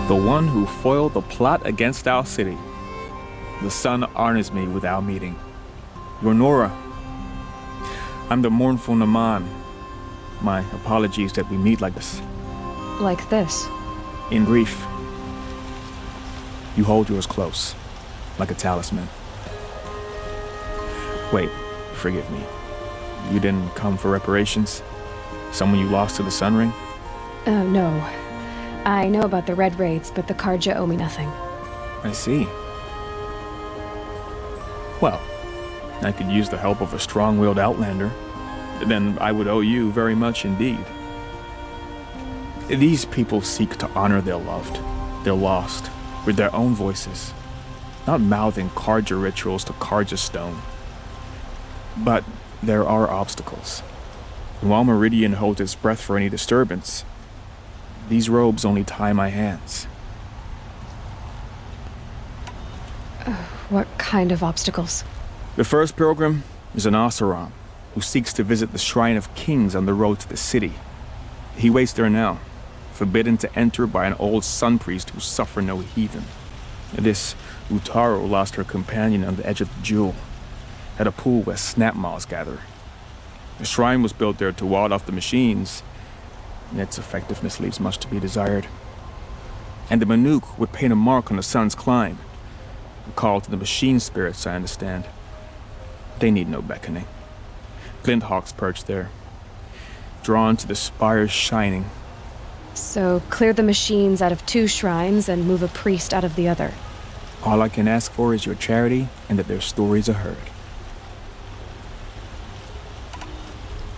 The one who foiled the plot against our city. The sun honors me with our meeting. You're Nora. I'm the mournful Naman. My apologies that we meet like this. Like this? In grief. You hold yours close, like a talisman. Wait, forgive me. You didn't come for reparations? Someone you lost to the Sun Ring? No. I know about the Red Raids, but the Carja owe me nothing. I see. Well, I could use the help of a strong-willed outlander. Then I would owe you very much indeed. These people seek to honor their loved, their lost, with their own voices, not mouthing Carja rituals to Carja stone. But there are obstacles. And while Meridian holds its breath for any disturbance, these robes only tie my hands. What kind of obstacles? The first pilgrim is an Oseram, who seeks to visit the Shrine of Kings on the road to the city. He waits there now, forbidden to enter by an old sun priest who suffer no heathen. This Utaro lost her companion on the edge of the Jewel, at a pool where snap moths gather. The shrine was built there to ward off the machines, and its effectiveness leaves much to be desired. And the Manuk would paint a mark on the sun's climb, a call to the machine spirits, I understand. They need no beckoning. Glinthawks perch there, drawn to the spire's shining. So, clear the machines out of 2 shrines and move a priest out of the other. All I can ask for is your charity and that their stories are heard.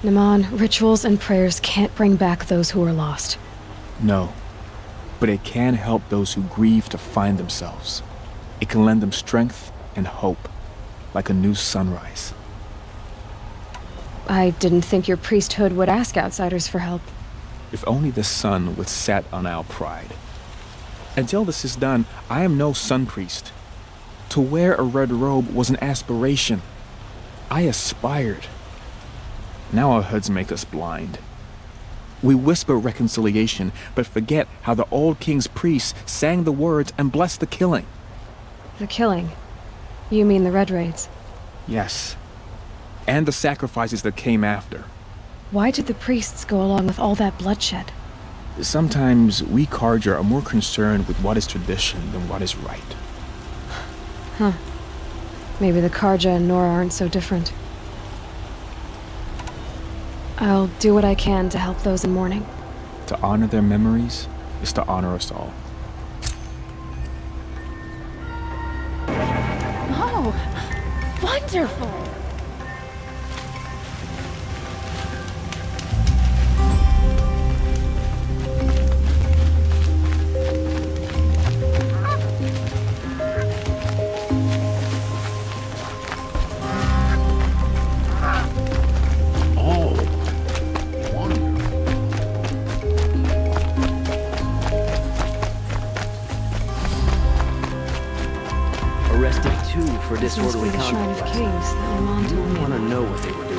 Naman, rituals and prayers can't bring back those who are lost. No, but it can help those who grieve to find themselves. It can lend them strength and hope, like a new sunrise. I didn't think your priesthood would ask outsiders for help. If only the sun would set on our pride. Until this is done, I am no sun priest. To wear a red robe was an aspiration. I aspired. Now our hoods make us blind. We whisper reconciliation, but forget how the old king's priests sang the words and blessed the killing. The killing? You mean the Red Raids? Yes. And the sacrifices that came after. Why did the priests go along with all that bloodshed? Sometimes we Carja are more concerned with what is tradition than what is right. Huh. Maybe the Carja and Nora aren't so different. I'll do what I can to help those in mourning. To honor their memories is to honor us all. Oh, wonderful! Arrested 2 for This must be disorderly the Shrine of conduct. Kings that Naman told me I want to about. know what they were doing.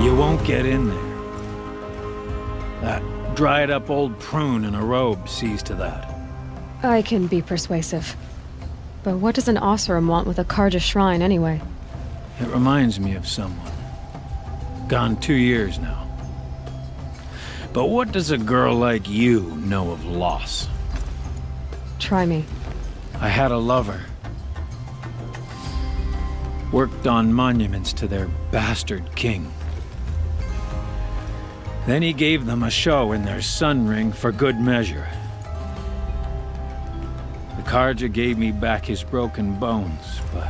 You won't get in there. That dried-up old prune in a robe sees to that. I can be persuasive. But what does an Oseram want with a Carja shrine anyway? It reminds me of someone. Gone 2 years now. But what does a girl like you know of loss? Try me. I had a lover. Worked on monuments to their bastard king. Then he gave them a show in their sun ring for good measure. The Carja gave me back his broken bones, but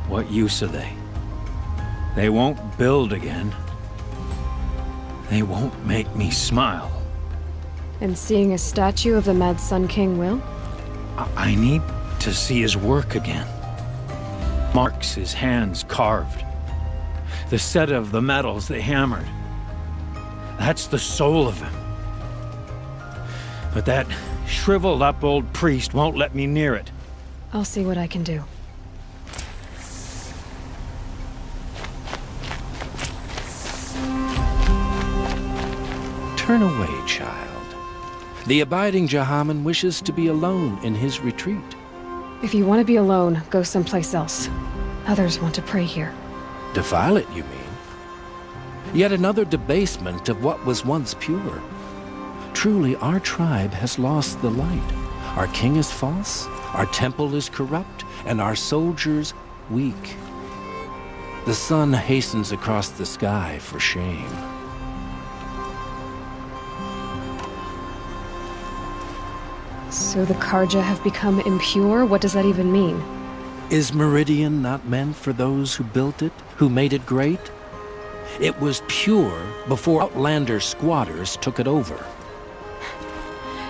what use are they? They won't build again. They won't make me smile. And seeing a statue of the Mad Sun King will? I need to see his work again. Marks his hands carved. The set of the metals they hammered. That's the soul of him. But that shriveled up old priest won't let me near it. I'll see what I can do. Turn away, child. The abiding Jahaman wishes to be alone in his retreat. If you want to be alone, go someplace else. Others want to pray here. Defile it, you mean? Yet another debasement of what was once pure. Truly, our tribe has lost the light. Our king is false, our temple is corrupt, and our soldiers weak. The sun hastens across the sky for shame. So the Karja have become impure? What does that even mean? Is Meridian not meant for those who built it, who made it great? It was pure before outlander squatters took it over.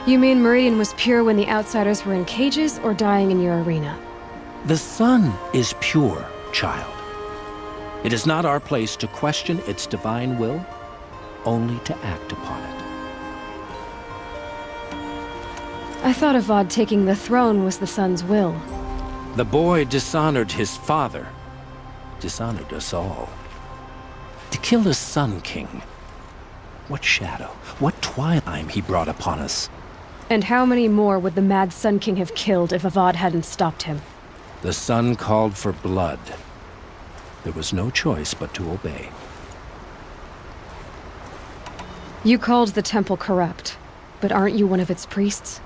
You mean Meridian was pure when the outsiders were in cages or dying in your arena? The sun is pure, child. It is not our place to question its divine will, only to act upon it. I thought Avad taking the throne was the sun's will. The boy dishonored his father, dishonored us all. To kill the Sun King. What shadow, what twilight he brought upon us. And how many more would the mad Sun King have killed if Avad hadn't stopped him? The sun called for blood. There was no choice but to obey. You called the temple corrupt, but aren't you one of its priests?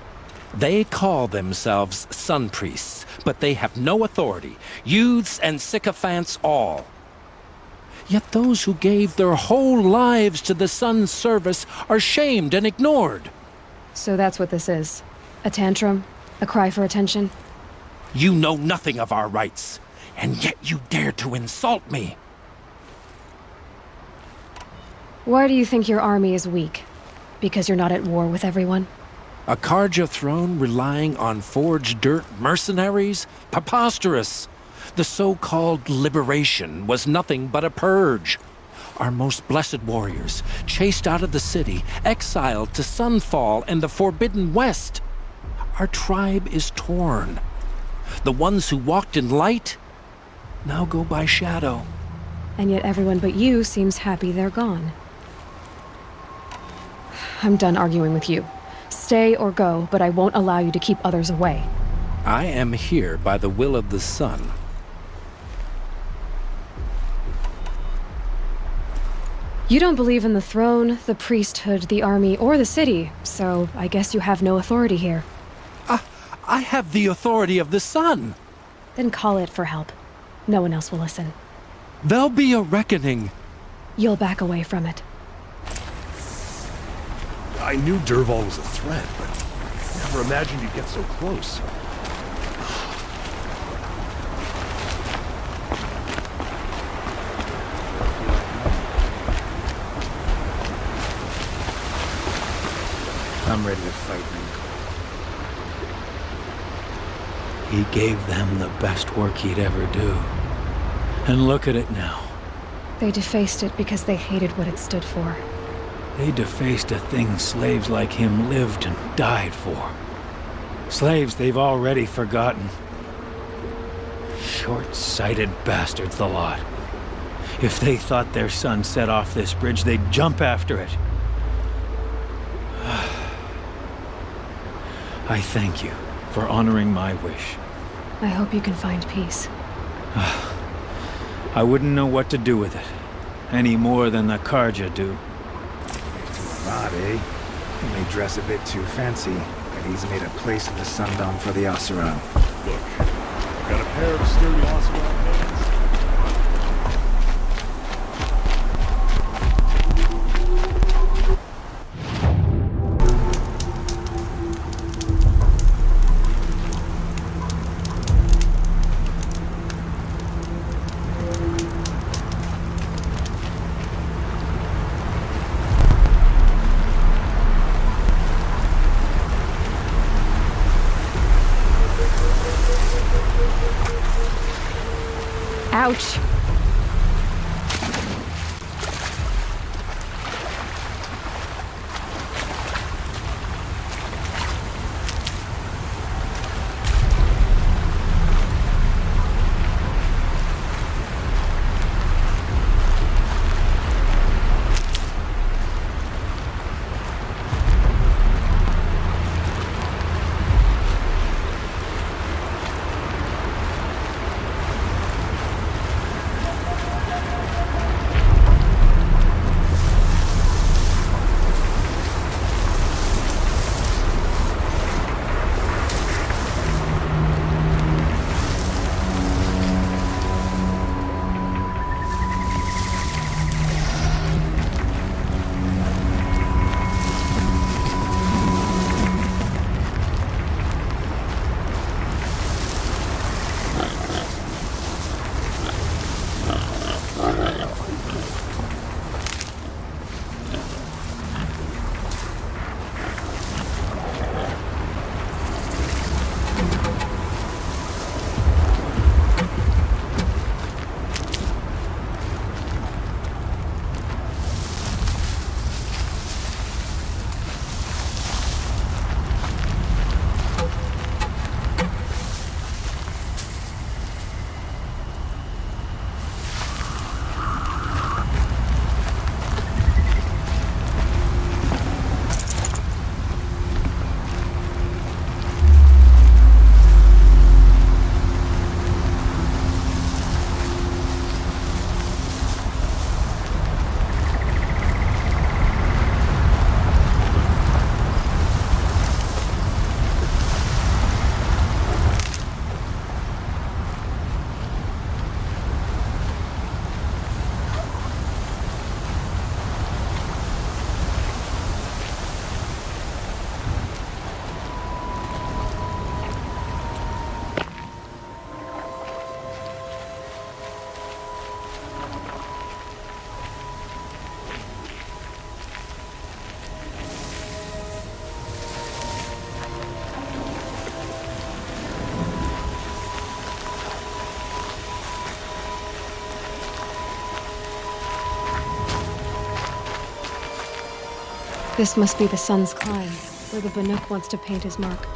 They call themselves sun priests, but they have no authority. Youths and sycophants all. Yet those who gave their whole lives to the sun's service are shamed and ignored. So that's what this is. A tantrum? A cry for attention? You know nothing of our rights, and yet you dare to insult me. Why do you think your army is weak? Because you're not at war with everyone? A Karja throne relying on forged dirt mercenaries? Preposterous! The so-called liberation was nothing but a purge. Our most blessed warriors, chased out of the city, exiled to Sunfall and the Forbidden West. Our tribe is torn. The ones who walked in light now go by shadow. And yet everyone but you seems happy they're gone. I'm done arguing with you. Stay or go, but I won't allow you to keep others away. I am here by the will of the sun. You don't believe in the throne, the priesthood, the army, or the city, so I guess you have no authority here. I have the authority of the sun. Then call it for help. No one else will listen. There'll be a reckoning. You'll back away from it. I knew Dervahl was a threat, but never imagined he'd get so close. I'm ready to fight, man. He gave them the best work he'd ever do. And look at it now. They defaced it because they hated what it stood for. They defaced a thing slaves like him lived and died for. Slaves they've already forgotten. Short-sighted bastards, the lot. If they thought their son set off this bridge, they'd jump after it. I thank you for honoring my wish. I hope you can find peace. I wouldn't know what to do with it, any more than the Karja do. Odd, eh? He may dress a bit too fancy, but he's made a place in the Sundown for the Oseram. Look, got a pair of sturdy Oseram hands. Ouch! This must be the sun's climb, where the Banuk wants to paint his mark.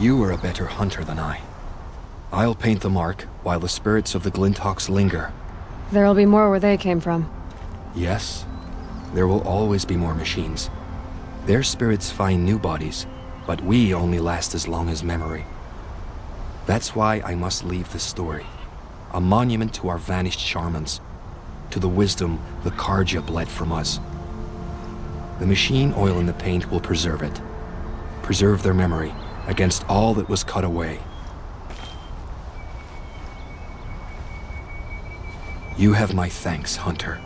You are a better hunter than I. I'll paint the mark while the spirits of the Glinthawks linger. There'll be more where they came from. Yes, there will always be more machines. Their spirits find new bodies, but we only last as long as memory. That's why I must leave this story. A monument to our vanished shamans, to the wisdom the Carja bled from us. The machine oil in the paint will preserve it. Preserve their memory against all that was cut away. You have my thanks, Hunter.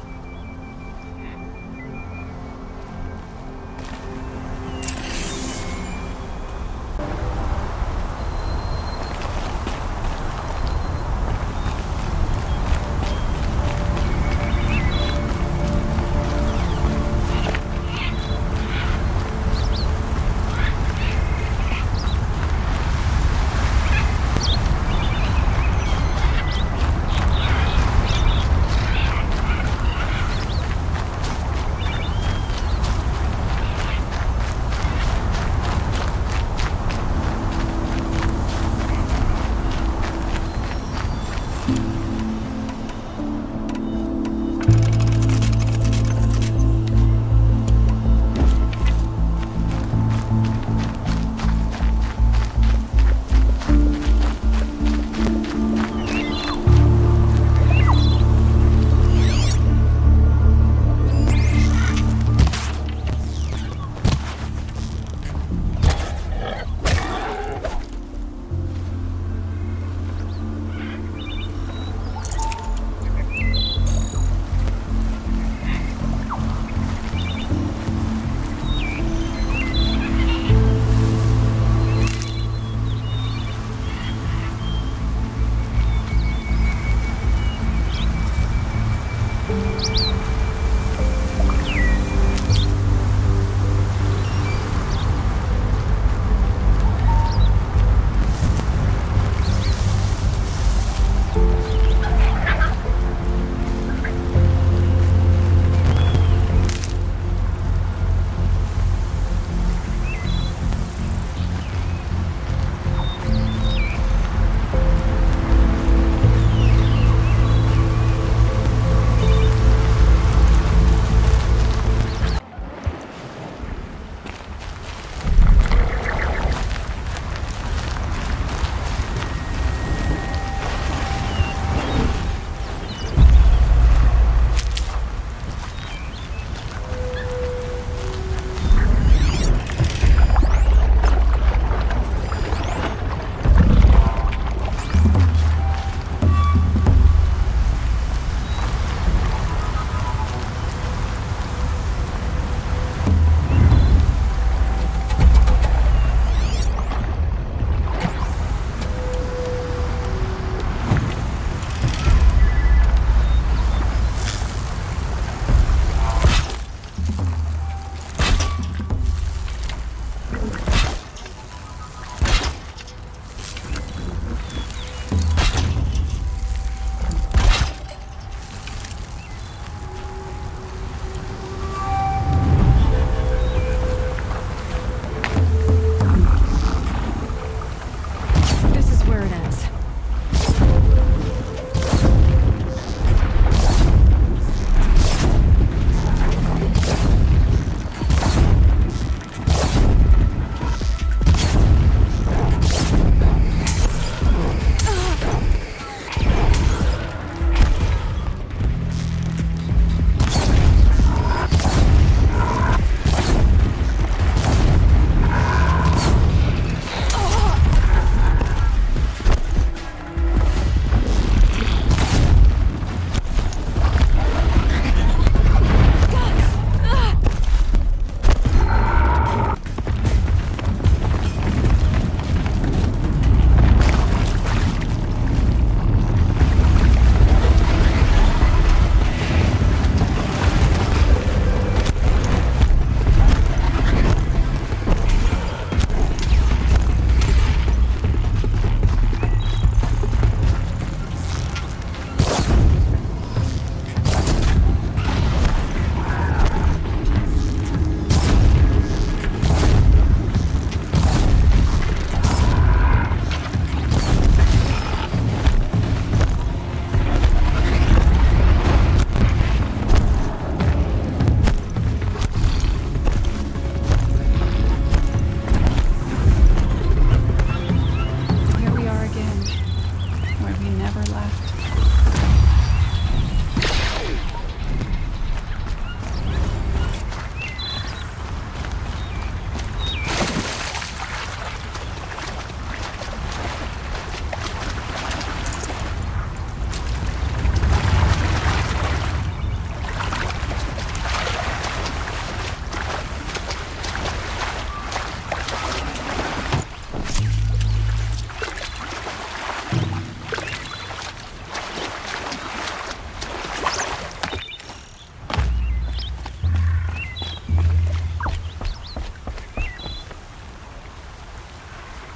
never left.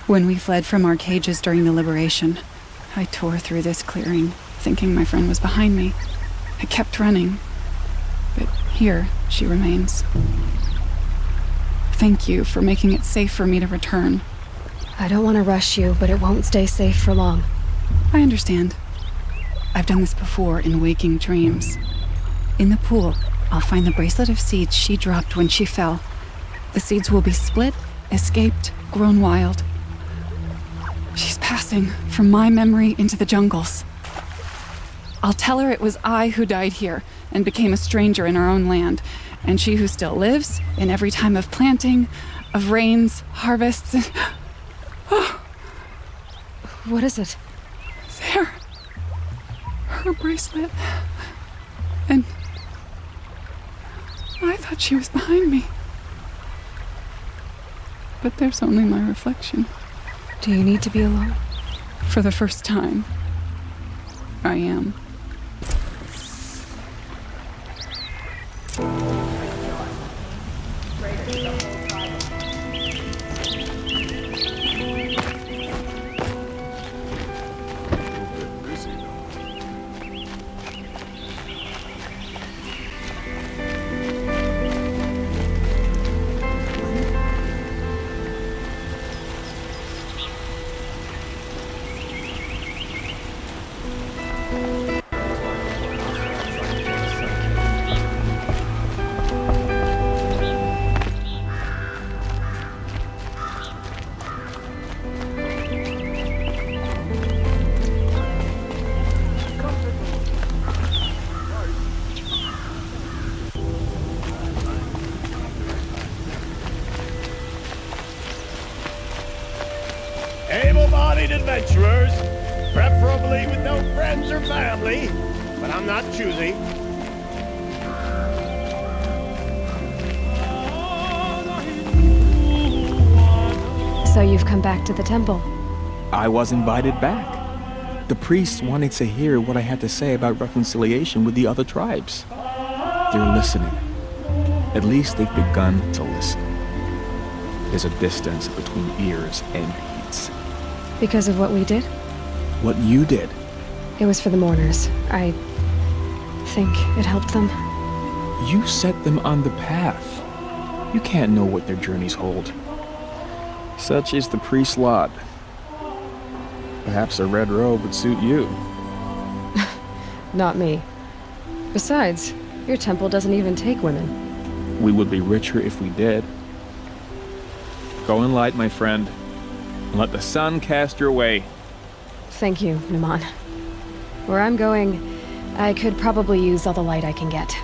When we fled from our cages during the liberation, I tore through this clearing, thinking my friend was behind me. I kept running, but here she remains. Thank you for making it safe for me to return. I don't want to rush you, but it won't stay safe for long. I understand. I've done this before in waking dreams. In the pool, I'll find the bracelet of seeds she dropped when she fell. The seeds will be split, escaped, grown wild. She's passing from my memory into the jungles. I'll tell her it was I who died here and became a stranger in our own land, and she who still lives in every time of planting, of rains, harvests, and... Oh, What is it? there. Her bracelet. And I thought she was behind me. But there's only my reflection. Do you need to be alone? For the first time, I am. Able-bodied adventurers, preferably with no friends or family, but I'm not choosy. So you've come back to the temple. I was invited back. The priests wanted to hear what I had to say about reconciliation with the other tribes. They're listening. At least they've begun to listen. There's a distance between ears and heeds. Because of what we did? What you did. It was for the mourners. I think it helped them. You set them on the path. You can't know what their journeys hold. Such is the priest's lot. Perhaps a red robe would suit you. Not me. Besides, your temple doesn't even take women. We would be richer if we did. Go in light, my friend, and let the sun cast your way. Thank you, Numan. Where I'm going, I could probably use all the light I can get.